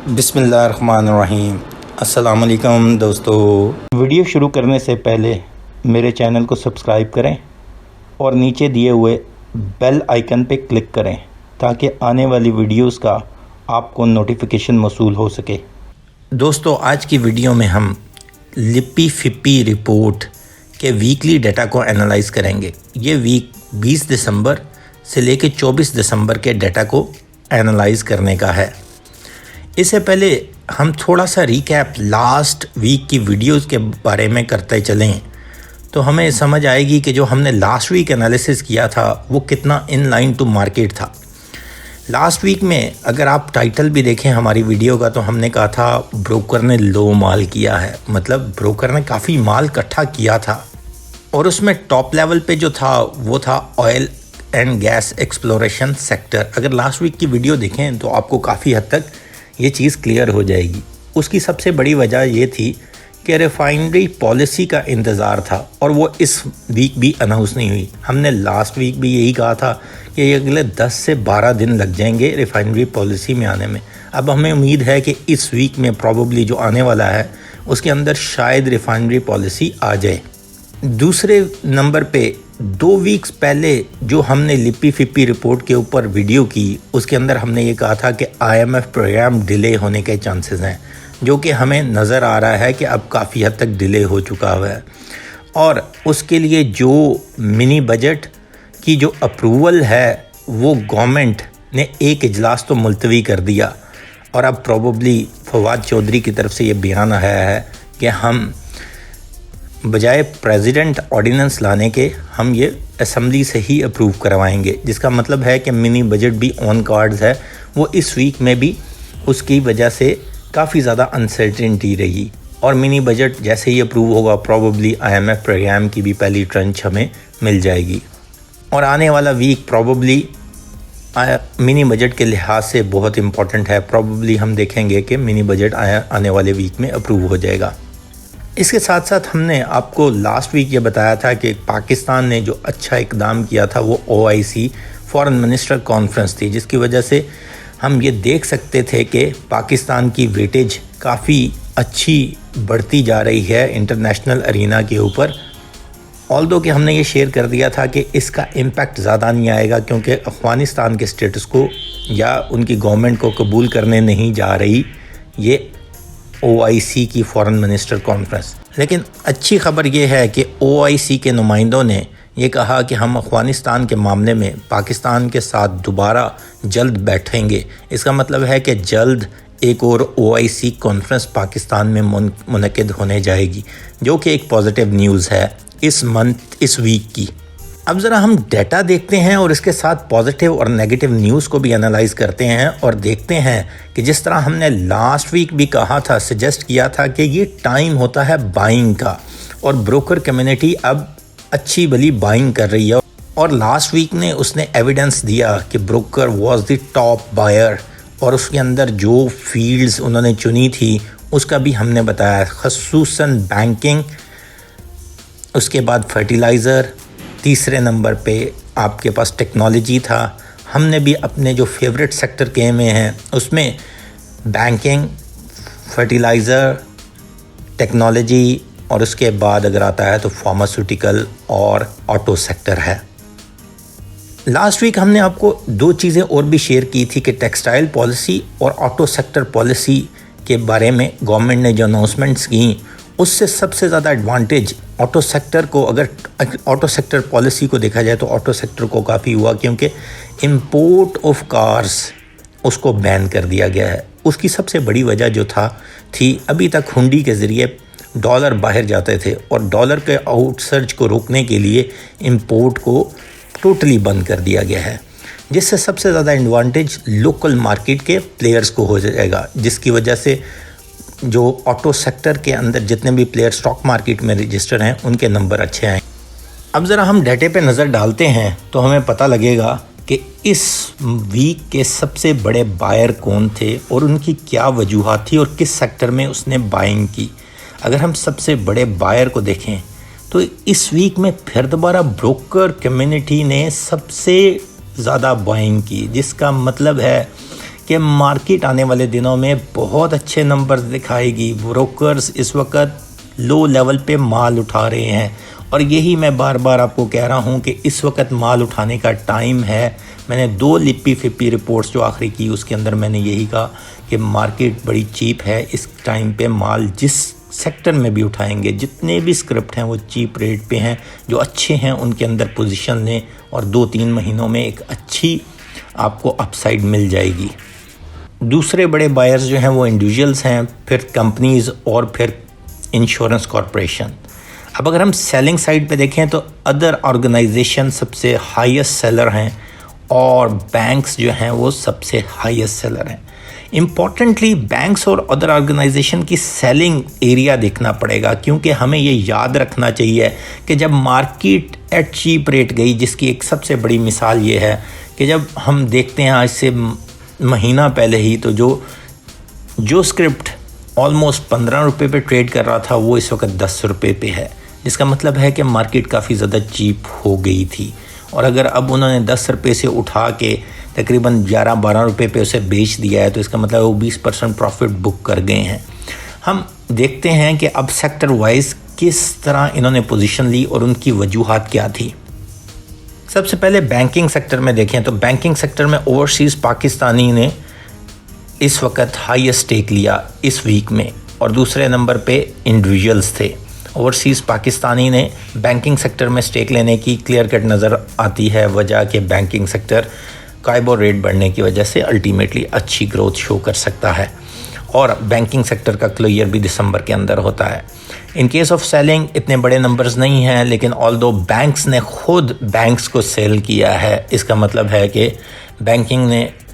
बिस्मिल्लाहिर्रहमानिर्रहीम। अस्सलाम वालेकुम दोस्तों। वीडियो शुरू करने से पहले मेरे चैनल को सब्सक्राइब करें और नीचे दिए हुए बेल आइकन पे क्लिक करें ताकि आने वाली वीडियोस का आपको नोटिफिकेशन मौसूल हो सके। दोस्तों, आज की वीडियो में हम लिपि फिपी रिपोर्ट के वीकली डाटा को एनालाइज़ करेंगे। ये वीक 20 दिसंबर से लेकर 24 दिसंबर के डाटा को एनालाइज़ करने का है। इससे पहले हम थोड़ा सा रिकैप लास्ट वीक की वीडियोस के बारे में करते चलें तो हमें समझ आएगी कि जो हमने लास्ट वीक एनालिसिस किया था वो कितना इन लाइन टू मार्केट था। लास्ट वीक में अगर आप टाइटल भी देखें हमारी वीडियो का तो हमने कहा था ब्रोकर ने लो माल किया है, मतलब ब्रोकर ने काफ़ी माल इकट्ठा किया था और उसमें टॉप लेवल पे जो था वो था oil and gas exploration sector. अगर लास्ट वीक की वीडियो देखें तो आपको काफ़ी हद तक ये चीज़ क्लियर हो जाएगी। उसकी सबसे बड़ी वजह ये थी कि रिफाइनरी पॉलिसी का इंतज़ार था और वो इस वीक भी अनाउंस नहीं हुई। हमने लास्ट वीक भी यही कहा था कि ये अगले 10 से 12 दिन लग जाएंगे रिफाइनरी पॉलिसी में आने में। अब हमें उम्मीद है कि इस वीक में प्रॉबली जो आने वाला है उसके अंदर शायद रिफाइनरी पॉलिसी आ जाए। दूसरे नंबर पे 2 वीक्स पहले जो हमने लिपि फिपी रिपोर्ट के ऊपर वीडियो की उसके अंदर हमने ये कहा था कि IMF प्रोग्राम डिले होने के चांसेस हैं, जो कि हमें नज़र आ रहा है कि अब काफ़ी हद तक डिले हो चुका हुआ है। और उसके लिए जो मिनी बजट की जो अप्रूवल है वो गवर्नमेंट ने एक इजलास तो मुलतवी कर दिया और अब प्रॉबली फवाद चौधरी की तरफ से ये बयान आया है कि हम बजाय प्रेसिडेंट ऑर्डिनेंस लाने के हम ये असेंबली से ही अप्रूव करवाएंगे, जिसका मतलब है कि मिनी बजट भी ऑन कार्ड्स है। वो इस वीक में भी उसकी वजह से काफ़ी ज़्यादा अनसर्टेनिटी रही और मिनी बजट जैसे ही अप्रूव होगा प्रॉबली IMF प्रोग्राम की भी पहली ट्रंच हमें मिल जाएगी। और आने वाला वीक प्रॉबली मिनी बजट के लिहाज से बहुत इम्पॉर्टेंट है। प्रॉबली हम देखेंगे कि मिनी बजट आने वाले वीक में अप्रूव हो जाएगा। इसके साथ साथ हमने आपको लास्ट वीक ये बताया था कि पाकिस्तान ने जो अच्छा इकदाम किया था वो OIC फॉरेन मिनिस्टर कॉन्फ्रेंस थी, जिसकी वजह से हम ये देख सकते थे कि पाकिस्तान की वेटेज काफ़ी अच्छी बढ़ती जा रही है इंटरनेशनल अरीना के ऊपर। ऑल्दो कि हमने ये शेयर कर दिया था कि इसका इम्पैक्ट ज़्यादा नहीं आएगा क्योंकि अफ़गानिस्तान के स्टेटस को या उनकी गवर्नमेंट को कबूल करने नहीं जा रही ये OIC की फॉरेन मिनिस्टर कॉन्फ्रेंस। लेकिन अच्छी खबर ये है कि OIC के नुमाइंदों ने ये कहा कि हम अफ़गानिस्तान के मामले में पाकिस्तान के साथ दोबारा जल्द बैठेंगे। इसका मतलब है कि जल्द एक और OIC कॉन्फ्रेंस पाकिस्तान में मुनक़िद होने जाएगी, जो कि एक पॉजिटिव न्यूज़ है इस वीक की। अब ज़रा हम डाटा देखते हैं और इसके साथ पॉजिटिव और नेगेटिव न्यूज़ को भी एनालाइज़ करते हैं और देखते हैं कि जिस तरह हमने लास्ट वीक भी कहा था, सजेस्ट किया था कि ये टाइम होता है बाइंग का और ब्रोकर कम्युनिटी अब अच्छी भली बाइंग कर रही है। और लास्ट वीक ने उसने एविडेंस दिया कि broker was the top buyer और उसके अंदर जो फील्ड्स उन्होंने चुनी थी उसका भी हमने बताया, ख़ुसूसन बैंकिंग, उसके बाद फर्टिलाइज़र, तीसरे नंबर पे आपके पास टेक्नोलॉजी था। हमने भी अपने जो फेवरेट सेक्टर के में हैं उसमें बैंकिंग, फर्टिलाइज़र, टेक्नोलॉजी और उसके बाद अगर आता है तो फार्मास्यूटिकल और ऑटो सेक्टर है। लास्ट वीक हमने आपको 2 चीज़ें और भी शेयर की थी कि टेक्सटाइल पॉलिसी और ऑटो सेक्टर पॉलिसी के बारे में गवर्नमेंट ने जो अनाउंसमेंट्स की उससे सबसे ज़्यादा एडवांटेज ऑटो सेक्टर को, अगर ऑटो सेक्टर पॉलिसी को देखा जाए तो ऑटो सेक्टर को काफ़ी हुआ क्योंकि इंपोर्ट ऑफ कार्स उसको बैन कर दिया गया है। उसकी सबसे बड़ी वजह जो थी अभी तक हुंडी के ज़रिए डॉलर बाहर जाते थे और डॉलर के आउटसर्ज को रोकने के लिए इंपोर्ट को टोटली बंद कर दिया गया है, जिससे सबसे ज़्यादा एडवांटेज लोकल मार्केट के प्लेयर्स को हो जाएगा, जिसकी वजह से जो ऑटो सेक्टर के अंदर जितने भी प्लेयर स्टॉक मार्केट में रजिस्टर हैं उनके नंबर अच्छे हैं। अब ज़रा हम डाटे पे नज़र डालते हैं तो हमें पता लगेगा कि इस वीक के सबसे बड़े बायर कौन थे और उनकी क्या वजूहात थी और किस सेक्टर में उसने बाइंग की। अगर हम सबसे बड़े बायर को देखें तो इस वीक में फिर दोबारा ब्रोकर कम्युनिटी ने सबसे ज़्यादा बाइंग की, जिसका मतलब है कि मार्केट आने वाले दिनों में बहुत अच्छे नंबर्स दिखाएगी। ब्रोकर्स इस वक्त लो लेवल पे माल उठा रहे हैं और यही मैं बार बार आपको कह रहा हूँ कि इस वक्त माल उठाने का टाइम है। मैंने 2 लिपी फिपी रिपोर्ट्स जो आखिरी की उसके अंदर मैंने यही कहा कि मार्केट बड़ी चीप है। इस टाइम पे माल जिस सेक्टर में भी उठाएंगे, जितने भी स्क्रिप्ट हैं वो चीप रेट पे हैं। जो अच्छे हैं उनके अंदर पोजीशन लें और 2-3 महीनों में एक अच्छी आपको अपसाइड मिल जाएगी। दूसरे बड़े बायर्स जो हैं वो इंडिविजुअल्स हैं, फिर कंपनीज़ और फिर इंश्योरेंस कॉरपोरेशन। अब अगर हम सेलिंग साइड पे देखें तो अदर ऑर्गेनाइजेशन सबसे हाईएस्ट सेलर हैं और बैंक्स जो हैं वो सबसे हाईएस्ट सेलर हैं। इम्पॉर्टेंटली बैंक्स और अदर ऑर्गेनाइजेशन की सेलिंग एरिया देखना पड़ेगा, क्योंकि हमें ये याद रखना चाहिए कि जब मार्केट एट चीप रेट गई, जिसकी एक सबसे बड़ी मिसाल ये है कि जब हम देखते हैं आज से महीना पहले ही तो जो स्क्रिप्ट ऑलमोस्ट 15 रुपये पे ट्रेड कर रहा था वो इस वक्त 10 रुपये पे है, जिसका मतलब है कि मार्केट काफ़ी ज़्यादा चीप हो गई थी। और अगर अब उन्होंने 10 रुपये से उठा के तकरीबन 11-12 रुपये पे उसे बेच दिया है तो इसका मतलब वो 20% प्रॉफिट बुक कर गए हैं। हम देखते हैं कि अब सेक्टर वाइज किस तरह इन्होंने पोजीशन ली और उनकी वजूहात क्या थी। सबसे पहले बैंकिंग सेक्टर में देखें तो बैंकिंग सेक्टर में ओवरसीज़ पाकिस्तानी ने इस वक्त हाईएस्ट स्टेक लिया इस वीक में और दूसरे नंबर पे इंडिविजुअल्स थे। ओवरसीज़ पाकिस्तानी ने बैंकिंग सेक्टर में स्टेक लेने की क्लियर कट नज़र आती है वजह कि बैंकिंग सेक्टर काइबोर रेट बढ़ने की वजह से अल्टीमेटली अच्छी ग्रोथ शो कर सकता है और बैंकिंग सेक्टर का क्लियर भी दिसंबर के अंदर होता है। इन केस ऑफ सेलिंग इतने बड़े नंबर्स नहीं हैं, लेकिन ऑल्दो बैंक्स ने खुद बैंक्स को सेल किया है, इसका मतलब है कि बैंकिंग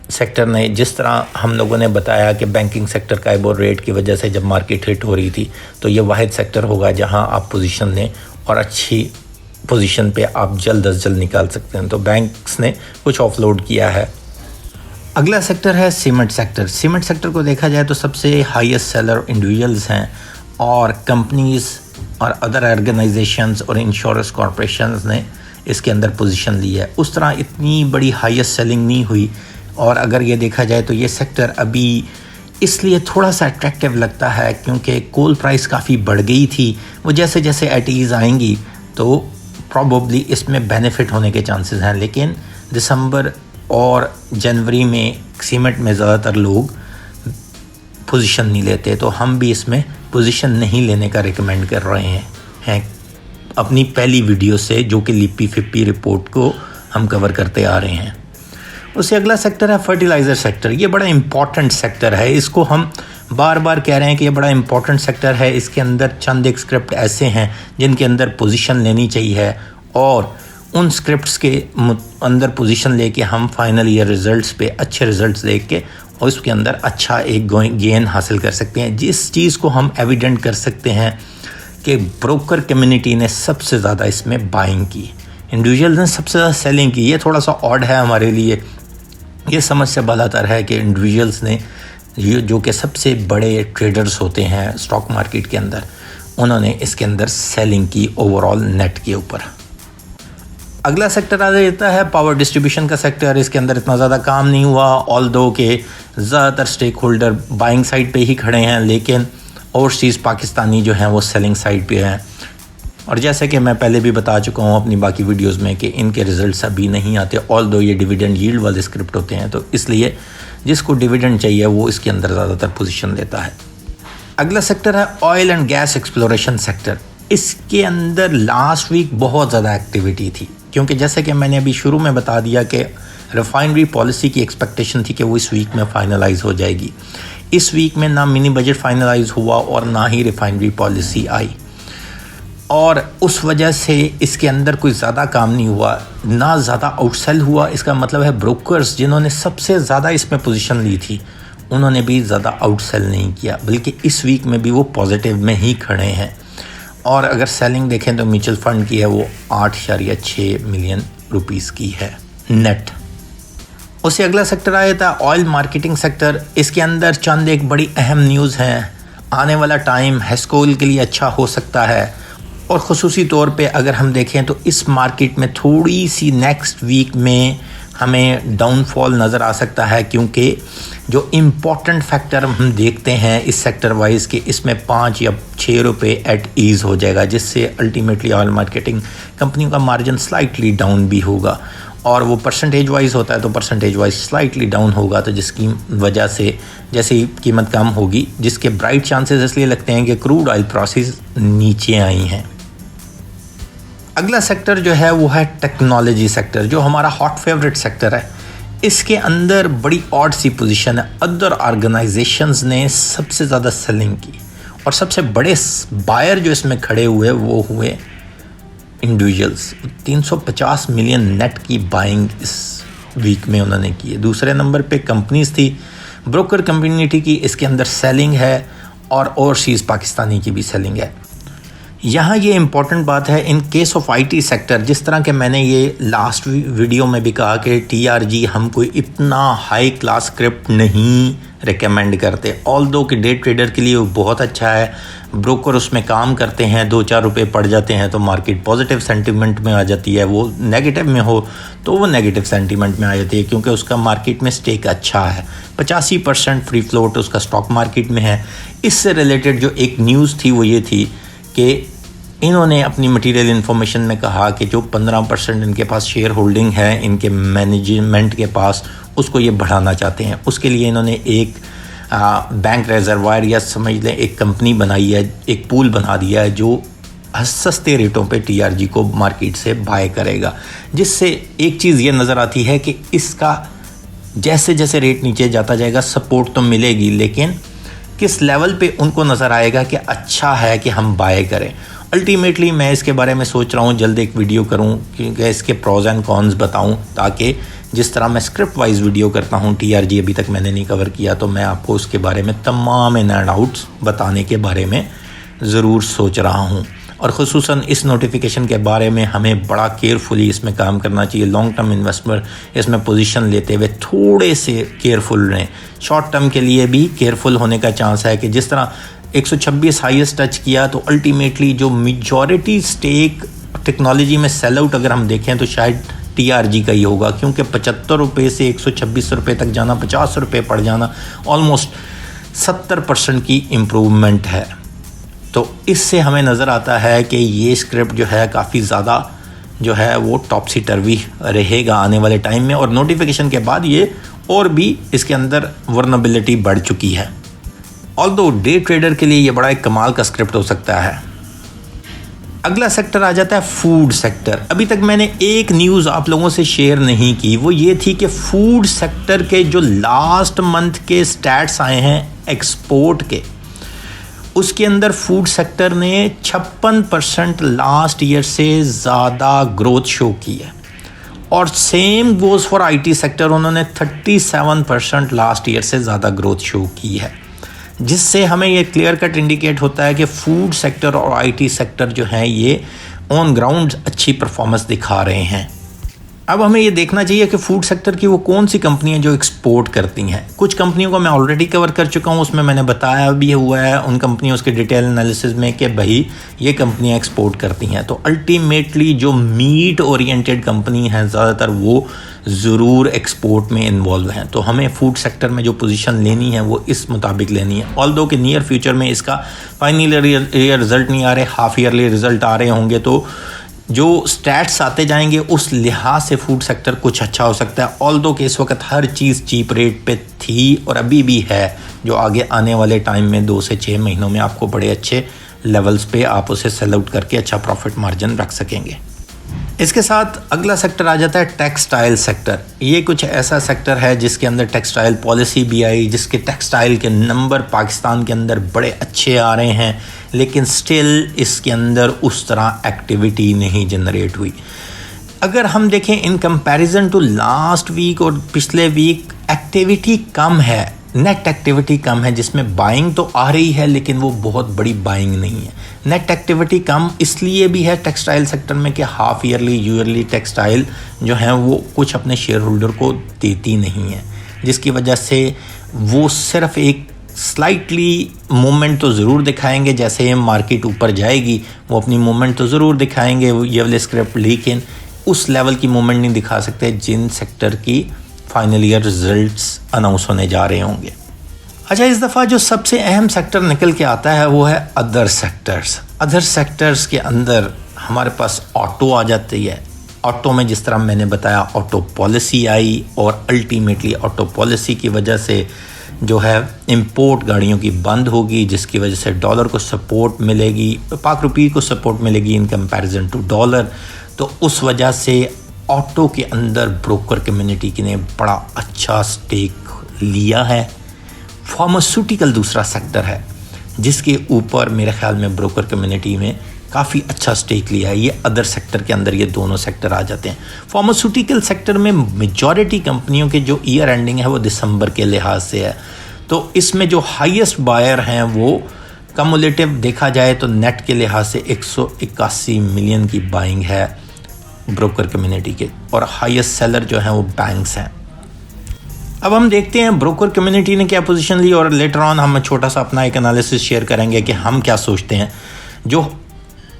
सेक्टर ने जिस तरह हम लोगों ने बताया कि बैंकिंग सेक्टर का काइबोर रेट की वजह से जब मार्केट हिट हो रही थी तो ये वाहिद सेक्टर होगा जहां आप पोजीशन लें और अच्छी पोजीशन पे आप जल्द अज जल्द निकाल सकते हैं। तो बैंक्स ने कुछ ऑफलोड किया है। अगला सेक्टर है सीमेंट सेक्टर। सीमेंट सेक्टर को देखा जाए तो सबसे हाईएस्ट सेलर इंडिविजुअल्स हैं और कंपनीज़ और अदर ऑर्गेनाइजेशंस और इंश्योरेंस कॉरपोरेशंस ने इसके अंदर पोजीशन ली है। उस तरह इतनी बड़ी हाईएस्ट सेलिंग नहीं हुई और अगर ये देखा जाए तो ये सेक्टर अभी इसलिए थोड़ा सा अट्रैक्टिव लगता है क्योंकि कोल प्राइस काफ़ी बढ़ गई थी। वो जैसे जैसे एट ईज़ आएंगी तो प्रॉबली इसमें बेनिफिट होने के चांसेस हैं, लेकिन दिसंबर और जनवरी में सीमेंट में ज़्यादातर लोग पोजीशन नहीं लेते, तो हम भी इसमें पोजीशन नहीं लेने का रिकमेंड कर रहे हैं अपनी पहली वीडियो से, जो कि लिपी फिपी रिपोर्ट को हम कवर करते आ रहे हैं। उससे अगला सेक्टर है फर्टिलाइज़र सेक्टर। ये बड़ा इम्पॉर्टेंट सेक्टर है, इसको हम बार बार कह रहे हैं कि ये बड़ा इम्पॉर्टेंट सेक्टर है। इसके अंदर चंद एक स्क्रिप्ट ऐसे हैं जिनके अंदर पोजीशन लेनी चाहिए और उन स्क्रिप्ट्स के अंदर पोजीशन लेके हम फाइनल ईयर रिजल्ट्स पे अच्छे रिजल्ट्स देख के और उसके अंदर अच्छा एक गेन हासिल कर सकते हैं। जिस चीज़ को हम एविडेंट कर सकते हैं कि ब्रोकर कम्युनिटी ने सबसे ज़्यादा इसमें बाइंग की, इंडिविजुअल्स ने सबसे ज़्यादा सेलिंग की। ये थोड़ा सा ऑड है हमारे लिए, ये समझ से बालातर है कि इंडिविजुअल्स ने जो कि सबसे बड़े ट्रेडर्स होते हैं स्टॉक मार्केट के अंदर, उन्होंने इसके अंदर सेलिंग की ओवरऑल नेट के ऊपर। अगला सेक्टर आ जाता है पावर डिस्ट्रीब्यूशन का सेक्टर। इसके अंदर इतना ज़्यादा काम नहीं हुआ, ऑल्दो के ज़्यादातर स्टेक होल्डर बाइंग साइड पे ही खड़े हैं, लेकिन ओवरसीज़ पाकिस्तानी जो हैं वो सेलिंग साइड पे हैं। और जैसे कि मैं पहले भी बता चुका हूँ अपनी बाकी वीडियोस में कि इनके रिजल्ट्स अभी नहीं आते, ऑल्दो ये डिविडेंड यील्ड वाले स्क्रिप्ट होते हैं, तो इसलिए जिसको डिविडेंड चाहिए वो इसके अंदर ज़्यादातर पोजीशन लेता है। अगला सेक्टर है oil and gas exploration sector. इसके अंदर लास्ट वीक बहुत ज़्यादा एक्टिविटी थी, क्योंकि जैसे कि मैंने अभी शुरू में बता दिया कि रिफाइनरी पॉलिसी की एक्सपेक्टेशन थी कि वो इस वीक में फाइनलाइज हो जाएगी। इस वीक में ना मिनी बजट फाइनलाइज हुआ और ना ही रिफाइनरी पॉलिसी आई, और उस वजह से इसके अंदर कोई ज़्यादा काम नहीं हुआ, ना ज़्यादा आउटसेल हुआ। इसका मतलब है ब्रोकर्स जिन्होंने सबसे ज़्यादा इसमें पोजीशन ली थी उन्होंने भी ज़्यादा आउटसेल नहीं किया, बल्कि इस वीक में भी वो पॉजिटिव में ही खड़े हैं। और अगर सेलिंग देखें तो म्यूचुअल फ़ंड की है वो 8.6 मिलियन रुपीस की है नेट। उससे अगला सेक्टर आया था ऑयल मार्केटिंग सेक्टर। इसके अंदर चंद एक बड़ी अहम न्यूज़ हैं। आने वाला टाइम हेस्कोल के लिए अच्छा हो सकता है, और ख़ुसूसी तौर पे अगर हम देखें तो इस मार्केट में थोड़ी सी नेक्स्ट वीक में हमें डाउनफॉल नज़र आ सकता है, क्योंकि जो इम्पोर्टेंट फैक्टर हम देखते हैं इस सेक्टर वाइज कि इसमें 5 या 6 रुपये एट ईज़ हो जाएगा, जिससे अल्टीमेटली ऑयल मार्केटिंग कंपनियों का मार्जिन स्लाइटली डाउन भी होगा, और वो परसेंटेज वाइज होता है तो परसेंटेज वाइज स्लाइटली डाउन होगा, तो जिसकी वजह से जैसे ही कीमत कम होगी, जिसके ब्राइट चांसेस इसलिए लगते हैं कि क्रूड ऑयल प्राइसेस नीचे आई हैं। अगला सेक्टर जो है वो है टेक्नोलॉजी सेक्टर, जो हमारा हॉट फेवरेट सेक्टर है। इसके अंदर बड़ी ऑड सी पोजीशन है। अदर ऑर्गेनाइजेशंस ने सबसे ज़्यादा सेलिंग की, और सबसे बड़े बायर जो इसमें खड़े हुए वो हुए इंडिविजुअल्स। 350 मिलियन नेट की बाइंग इस वीक में उन्होंने की है। दूसरे नंबर पे कंपनीज थी, ब्रोकर कम्युनिटी की इसके अंदर सेलिंग है, और ओवरसीज़ पाकिस्तानी की भी सेलिंग है। यहाँ ये इम्पॉर्टेंट बात है, in case of IT sector, जिस तरह के मैंने ये लास्ट वीडियो में भी कहा कि टीआरजी हम कोई इतना हाई क्लास स्क्रिप्ट नहीं रिकमेंड करते, ऑल्दो कि डे ट्रेडर के लिए वो बहुत अच्छा है, ब्रोकर उसमें काम करते हैं, 2-4 रुपये पड़ जाते हैं तो मार्केट पॉजिटिव सेंटीमेंट में आ जाती है, वो नेगेटिव में हो तो वो नेगेटिव सेंटीमेंट में आ जाती है, क्योंकि उसका मार्केट में स्टेक अच्छा है। 85% फ्री फ्लोट उसका स्टॉक मार्केट में है। इससे रिलेटेड जो एक न्यूज़ थी वो ये थी कि इन्होंने अपनी मटेरियल इन्फॉर्मेशन में कहा कि जो 15% इनके पास शेयर होल्डिंग है इनके मैनेजमेंट के पास, उसको ये बढ़ाना चाहते हैं। उसके लिए इन्होंने एक बैंक रिजर्वायर या समझ लें एक कंपनी बनाई है, एक पूल बना दिया है जो सस्ते रेटों पे टीआरजी को मार्केट से बाय करेगा, जिससे एक चीज़ ये नज़र आती है कि इसका जैसे जैसे रेट नीचे जाता जाएगा सपोर्ट तो मिलेगी, लेकिन किस लेवल पे उनको नज़र आएगा कि अच्छा है कि हम बाय करें। अल्टीमेटली मैं इसके बारे में सोच रहा हूँ जल्द एक वीडियो करूँ, क्योंकि इसके प्रोज एंड कॉन्स बताऊँ, ताकि जिस तरह मैं स्क्रिप्ट वाइज वीडियो करता हूँ, टीआरजी अभी तक मैंने नहीं कवर किया, तो मैं आपको उसके बारे में तमाम इन एंड आउट्स बताने के बारे में ज़रूर सोच रहा हूँ। और ख़ुसूसन इस नोटिफिकेशन के बारे में हमें बड़ा केयरफुली इसमें काम करना चाहिए। लॉन्ग टर्म इन्वेस्टर इसमें पोजीशन लेते हुए थोड़े से केयरफुल रहें। शॉर्ट टर्म के लिए भी केयरफुल होने का चांस है कि जिस तरह 126 हाईएस्ट टच किया, तो अल्टीमेटली जो मेजॉरिटी स्टेक टेक्नोलॉजी में सेल आउट अगर हम देखें तो शायद टीआरजी का ही होगा, क्योंकि 75 रुपये से 126 रुपये तक जाना, 50 रुपये पड़ जाना, ऑलमोस्ट 70% की इम्प्रूवमेंट है। तो इससे हमें नज़र आता है कि ये स्क्रिप्ट जो है काफ़ी ज़्यादा जो है वो टॉपसी टर्वी रहेगा आने वाले टाइम में, और नोटिफिकेशन के बाद ये और भी इसके अंदर वर्नेबिलिटी बढ़ चुकी है। ऑल्दो डे ट्रेडर के लिए ये बड़ा एक कमाल का स्क्रिप्ट हो सकता है। अगला सेक्टर आ जाता है फूड सेक्टर। अभी तक मैंने एक न्यूज़ आप लोगों से शेयर नहीं की, वो ये थी कि फूड सेक्टर के जो लास्ट मंथ के स्टैट्स आए हैं एक्सपोर्ट के, उसके अंदर फूड सेक्टर ने 56% लास्ट ईयर से ज़्यादा ग्रोथ शो की है, और same goes for IT sector, उन्होंने 37% लास्ट ईयर से ज़्यादा ग्रोथ शो की है, जिससे हमें ये क्लियर कट इंडिकेट होता है कि फूड सेक्टर और आईटी सेक्टर जो हैं ये ऑन ग्राउंड अच्छी परफॉर्मेंस दिखा रहे हैं। अब हमें ये देखना चाहिए कि फूड सेक्टर की वो कौन सी कंपनियां जो एक्सपोर्ट करती हैं। कुछ कंपनियों को मैं ऑलरेडी कवर कर चुका हूँ, उसमें मैंने बताया भी हुआ है उन कंपनियों के डिटेल एनालिसिस में कि भाई ये कंपनियां एक्सपोर्ट करती हैं। तो अल्टीमेटली जो मीट ओरिएंटेड कंपनी हैं ज़्यादातर वो ज़रूर एक्सपोर्ट में इन्वॉल्व हैं। तो हमें फूड सेक्टर में जो पोजीशन लेनी है वो इस मुताबिक लेनी है। ऑल्दो कि नियर फ्यूचर में इसका फाइनल ईयर रिज़ल्ट नहीं आ रहे, हाफ ईयरली रिज़ल्ट आ रहे होंगे, तो जो स्टैट्स आते जाएंगे उस लिहाज से फूड सेक्टर कुछ अच्छा हो सकता है। ऑल्दो कि इस वक्त हर चीज़ चीप रेट पे थी और अभी भी है, जो आगे आने वाले टाइम में 2 से 6 महीनों में आपको बड़े अच्छे लेवल्स पे आप उसे सेल आउट करके अच्छा प्रॉफिट मार्जिन रख सकेंगे। इसके साथ अगला सेक्टर आ जाता है टेक्सटाइल सेक्टर। ये कुछ ऐसा सेक्टर है जिसके अंदर टेक्सटाइल पॉलिसी भी आई, जिसके टेक्सटाइल के नंबर पाकिस्तान के अंदर बड़े अच्छे आ रहे हैं, लेकिन स्टिल इसके अंदर उस तरह एक्टिविटी नहीं जनरेट हुई। अगर हम देखें in comparison to last week और पिछले वीक, एक्टिविटी कम है, नेट एक्टिविटी कम है, जिसमें बाइंग तो आ रही है लेकिन वो बहुत बड़ी बाइंग नहीं है। नेट एक्टिविटी कम इसलिए भी है टेक्सटाइल सेक्टर में कि हाफ ईयरली ईयरली टेक्सटाइल जो है वो कुछ अपने शेयर होल्डर को देती नहीं है, जिसकी वजह से वो सिर्फ एक स्लाइटली मूवमेंट तो ज़रूर दिखाएंगे। जैसे मार्केट ऊपर जाएगी वो अपनी मूवमेंट तो ज़रूर दिखाएंगे ये वाले स्क्रिप्ट, लेकिन उस लेवल की मूवमेंट नहीं दिखा सकते जिन सेक्टर की फाइनल ईयर रिजल्ट्स अनाउंस होने जा रहे होंगे। अच्छा, इस दफ़ा जो सबसे अहम सेक्टर निकल के आता है वो है अदर सेक्टर्स। अदर सेक्टर्स के अंदर हमारे पास ऑटो आ जाती है। ऑटो में जिस तरह मैंने बताया ऑटो पॉलिसी आई और अल्टीमेटली ऑटो पॉलिसी की वजह से जो है इंपोर्ट गाड़ियों की बंद होगी, जिसकी वजह से डॉलर को सपोर्ट मिलेगी, पाक रुपये को सपोर्ट मिलेगी इन कंपैरिजन टू डॉलर। तो उस वजह से ऑटो के अंदर ब्रोकर कम्युनिटी ने बड़ा अच्छा स्टेक लिया है। फार्मास्यूटिकल दूसरा सेक्टर है जिसके ऊपर मेरे ख्याल में ब्रोकर कम्युनिटी में काफ़ी अच्छा स्टेक लिया है। ये अदर सेक्टर के अंदर ये दोनों सेक्टर आ जाते हैं। फार्मास्यूटिकल सेक्टर में मेजॉरिटी कंपनियों के जो ईयर एंडिंग है वो दिसंबर के लिहाज से है, तो इसमें जो हाईएस्ट बायर हैं वो कम्युलेटिव देखा जाए तो नेट के लिहाज से 181 मिलियन की बाइंग है ब्रोकर कम्युनिटी के, और हाईएस्ट सेलर जो हैं वो बैंक्स हैं। अब हम देखते हैं ब्रोकर कम्युनिटी ने क्या पोजीशन ली और लेटर ऑन हम छोटा सा अपना एक एनालिसिस शेयर करेंगे कि हम क्या सोचते हैं। जो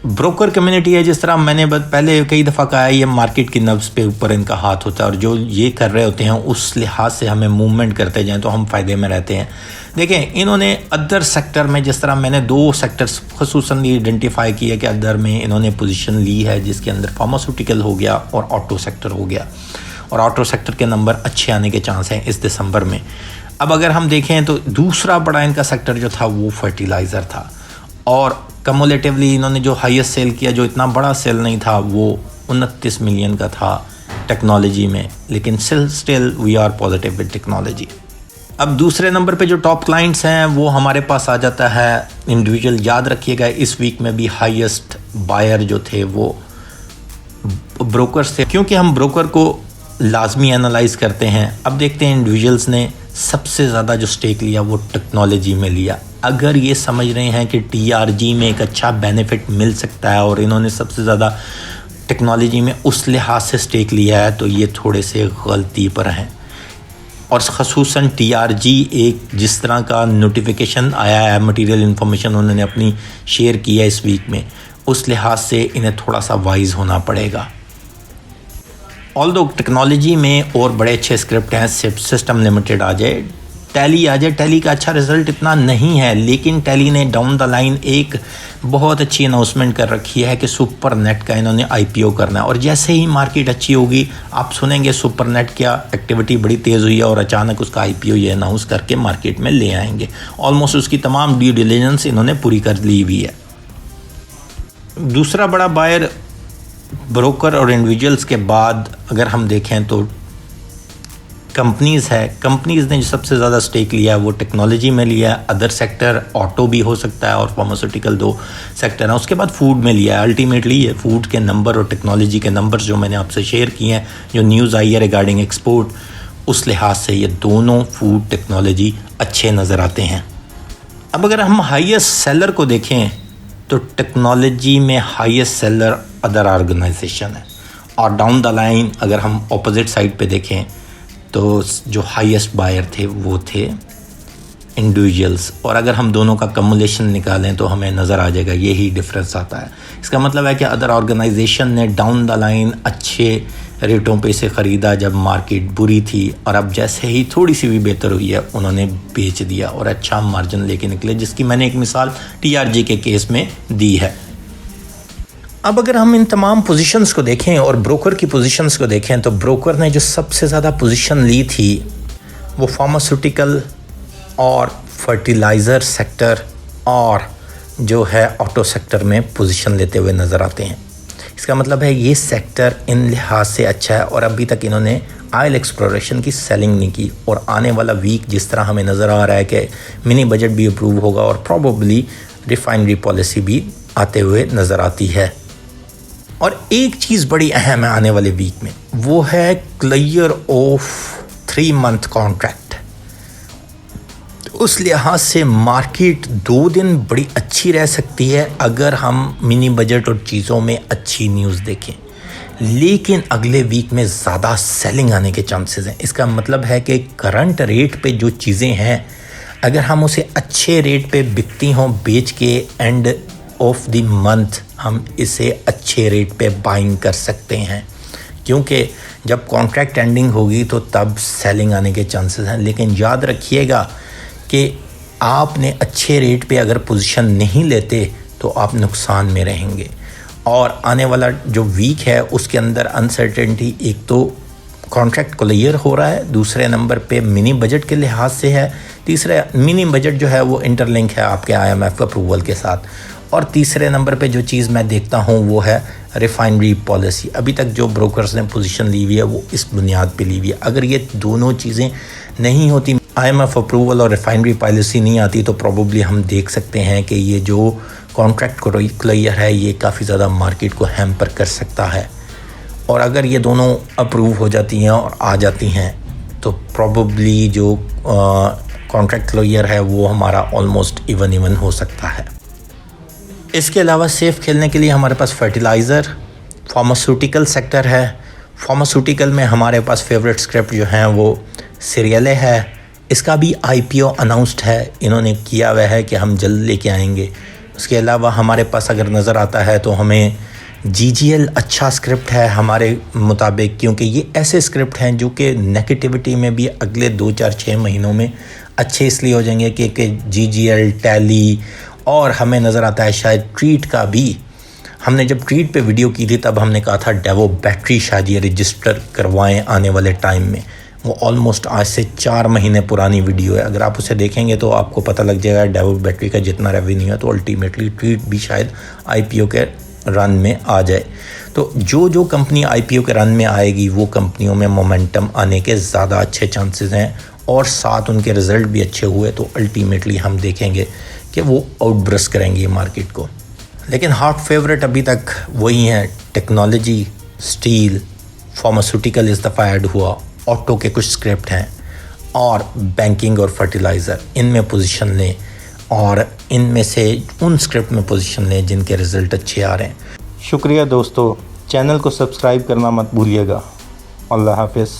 ब्रोकर कम्युनिटी है, जिस तरह मैंने पहले कई दफ़ा कहा है, ये मार्केट की नब्ज़ पे ऊपर इनका हाथ होता है और जो ये कर रहे होते हैं उस लिहाज से हमें मूवमेंट करते जाएं तो हम फ़ायदे में रहते हैं। देखें, इन्होंने अदर सेक्टर में जिस तरह मैंने 2 सेक्टर्स खसूसन आइडेंटिफाई किए कि अदर में इन्होंने पोजीशन ली है, जिसके अंदर फार्मास्यूटिकल हो गया और ऑटो सेक्टर हो गया, और ऑटो सेक्टर के नंबर अच्छे आने के चांस हैं इस दिसंबर में। अब अगर हम देखें तो दूसरा बड़ा इनका सेक्टर जो था वो फर्टिलाइज़र था, और कम्युलेटिवली इन्होंने जो हाईएस्ट सेल किया, जो इतना बड़ा सेल नहीं था, वो 29 मिलियन का था टेक्नोलॉजी में, लेकिन still we are positive with technology. अब दूसरे नंबर पे जो टॉप क्लाइंट्स हैं वो हमारे पास आ जाता है इंडिविजुअल। याद रखिएगा इस वीक में भी हाईएस्ट बायर जो थे वो ब्रोकर्स थे, क्योंकि हम ब्रोकर को लाजमी एनालाइज करते हैं। अब देखते हैं इंडिविजुअल्स ने सबसे ज़्यादा जो स्टेक लिया वो टेक्नोलॉजी में लिया। अगर ये समझ रहे हैं कि टीआरजी में एक अच्छा बेनिफिट मिल सकता है और इन्होंने सबसे ज़्यादा टेक्नोलॉजी में उस लिहाज से स्टेक लिया है, तो ये थोड़े से गलती पर हैं। और ख़ुसूसन टीआरजी एक जिस तरह का नोटिफिकेशन आया है, मटेरियल इन्फॉर्मेशन उन्होंने अपनी शेयर की है इस वीक में, उस लिहाज से इन्हें थोड़ा सा वाइज होना पड़ेगा। ऑल्दो टेक्नोलॉजी में और बड़े अच्छे स्क्रिप्ट हैं, सिस्टम लिमिटेड आ जाए, टैली आ जाए। टैली का अच्छा रिजल्ट इतना नहीं है, लेकिन टैली ने डाउन द लाइन एक बहुत अच्छी अनाउंसमेंट कर रखी है कि सुपर नेट का इन्होंने आईपीओ करना है, और जैसे ही मार्केट अच्छी होगी आप सुनेंगे सुपर नेट क्या एक्टिविटी बड़ी तेज़ हुई है और अचानक उसका आईपीओ ये अनाउंस करके मार्केट में ले आएंगे। ऑलमोस्ट उसकी तमाम ड्यू डिलिजेंस इन्होंने पूरी कर ली हुई है। दूसरा बड़ा बायर ब्रोकर और इंडिविजुअल्स के बाद अगर हम देखें तो कंपनीज़ है। कंपनीज़ ने जो सबसे ज़्यादा स्टेक लिया है वो टेक्नोलॉजी में लिया है। अदर सेक्टर ऑटो भी हो सकता है और फार्मास्यूटिकल 2 सेक्टर हैं। उसके बाद फूड में लिया है। अल्टीमेटली ये फूड के नंबर और टेक्नोलॉजी के नंबर्स जो मैंने आपसे शेयर किए हैं, जो न्यूज़ आई है रिगार्डिंग एक्सपोर्ट, उस लिहाज से ये दोनों फूड टेक्नोलॉजी अच्छे नज़र आते हैं। अब अगर हम हाईएस्ट सेलर को देखें तो टेक्नोलॉजी में हाईएस्ट सेलर अदर ऑर्गेनाइजेशन है, और डाउन द लाइन अगर हम ऑपोजिट साइड पे देखें तो जो हाईएस्ट बायर थे वो थे इंडिविजुअल्स। और अगर हम दोनों का कम्युलेशन निकालें तो हमें नज़र आ जाएगा यही डिफरेंस आता है। इसका मतलब है कि अदर ऑर्गेनाइजेशन ने डाउन द लाइन अच्छे रेटों पे इसे ख़रीदा जब मार्केट बुरी थी, और अब जैसे ही थोड़ी सी भी बेहतर हुई है उन्होंने बेच दिया और अच्छा मार्जिन लेके निकले, जिसकी मैंने एक मिसाल टीआरजी के केस में दी है। अब अगर हम इन तमाम पोजीशंस को देखें और ब्रोकर की पोजीशंस को देखें तो ब्रोकर ने जो सबसे ज़्यादा पोजीशन ली थी वो फार्मास्यूटिकल और फर्टिलाइज़र सेक्टर और जो है ऑटो सेक्टर में पोजीशन लेते हुए नज़र आते हैं। इसका मतलब है ये सेक्टर इन लिहाज से अच्छा है, और अभी तक इन्होंने ऑयल एक्सप्लोरेशन की सेलिंग नहीं की, और आने वाला वीक जिस तरह हमें नज़र आ रहा है कि मिनी बजट भी अप्रूव होगा और प्रॉबेबली रिफाइनरी पॉलिसी भी आते हुए नज़र आती है। और एक चीज़ बड़ी अहम है आने वाले वीक में, वो है क्लियर ऑफ 3 मंथ कॉन्ट्रैक्ट। उस लिहाज से मार्केट 2 दिन बड़ी अच्छी रह सकती है अगर हम मिनी बजट और चीज़ों में अच्छी न्यूज़ देखें, लेकिन अगले वीक में ज़्यादा सेलिंग आने के चांसेस हैं। इसका मतलब है कि करंट रेट पे जो चीज़ें हैं अगर हम उसे अच्छे रेट पे बिकती हों बेच के, एंड ऑफ द मंथ हम इसे अच्छे रेट पे बाइंग कर सकते हैं। क्योंकि जब कॉन्ट्रैक्ट एंडिंग होगी तो तब सेलिंग आने के चांसेस हैं। लेकिन याद रखिएगा कि आपने अच्छे रेट पे अगर पोजीशन नहीं लेते तो आप नुकसान में रहेंगे। और आने वाला जो वीक है उसके अंदर अनसर्टेनिटी, एक तो कॉन्ट्रैक्ट क्लियर हो रहा है, दूसरे नंबर पे मिनी बजट के लिहाज से है, तीसरे मिनी बजट जो है वो इंटरलिंक है आपके IMF अप्रूवल के साथ, और तीसरे नंबर पे जो चीज़ मैं देखता हूँ वो है रिफाइनरी पॉलिसी। अभी तक जो ब्रोकर्स ने पोजीशन ली हुई है वो इस बुनियाद पे ली हुई है। अगर ये दोनों चीज़ें नहीं होती, IMF अप्रूवल और रिफाइनरी पॉलिसी नहीं आती, तो प्रॉबली हम देख सकते हैं कि ये जो कॉन्ट्रैक्ट क्लियर है ये काफ़ी ज़्यादा मार्केट को हैम्पर कर सकता है। और अगर ये दोनों अप्रूव हो जाती हैं और आ जाती हैं तो प्रॉबली जो कॉन्ट्रैक्ट क्लियर है वो हमारा ऑलमोस्ट इवन हो सकता है। इसके अलावा सेफ़ खेलने के लिए हमारे पास फर्टिलाइज़र, फार्मास्यूटिकल सेक्टर है। फार्मास्यूटिकल में हमारे पास फेवरेट स्क्रिप्ट जो हैं वो सीरियले है। इसका भी IPO अनाउंस्ड है, इन्होंने किया हुआ है कि हम जल्द लेके आएंगे। उसके अलावा हमारे पास अगर नज़र आता है तो हमें GGL अच्छा स्क्रिप्ट है हमारे मुताबिक, क्योंकि ये ऐसे स्क्रिप्ट हैं जो कि नेगेटिविटी में भी अगले 2-4-6 महीनों में अच्छे इसलिए हो जाएंगे कि GGL, टैली, और हमें नज़र आता है शायद ट्रीट का भी। हमने जब ट्रीट पे वीडियो की थी तब हमने कहा था डेवो बैटरी शायद ये रजिस्टर करवाएं आने वाले टाइम में। वो ऑलमोस्ट आज से 4 महीने पुरानी वीडियो है, अगर आप उसे देखेंगे तो आपको पता लग जाएगा डेवो बैटरी का जितना रेवेन्यू है, तो अल्टीमेटली ट्रीट भी शायद IPO के रन में आ जाए। तो जो कंपनी IPO के रन में आएगी वो कंपनियों में मोमेंटम आने के ज़्यादा अच्छे चांसेस हैं, और साथ उनके रिज़ल्ट भी अच्छे हुए तो अल्टीमेटली हम देखेंगे कि वो आउटब्रस करेंगे मार्केट को। लेकिन हॉट फेवरेट अभी तक वही हैं, टेक्नोलॉजी, स्टील, फार्मास्यूटिकल इस दफ़ा ऐड हुआ, ऑटो के कुछ स्क्रिप्ट हैं, और बैंकिंग और फर्टिलाइज़र, इनमें पोजीशन लें, और इनमें से उन स्क्रिप्ट में पोजीशन लें जिनके रिज़ल्ट अच्छे आ रहे हैं। शुक्रिया दोस्तों, चैनल को सब्सक्राइब करना मत भूलिएगा। अल्लाह हाफ़िज़।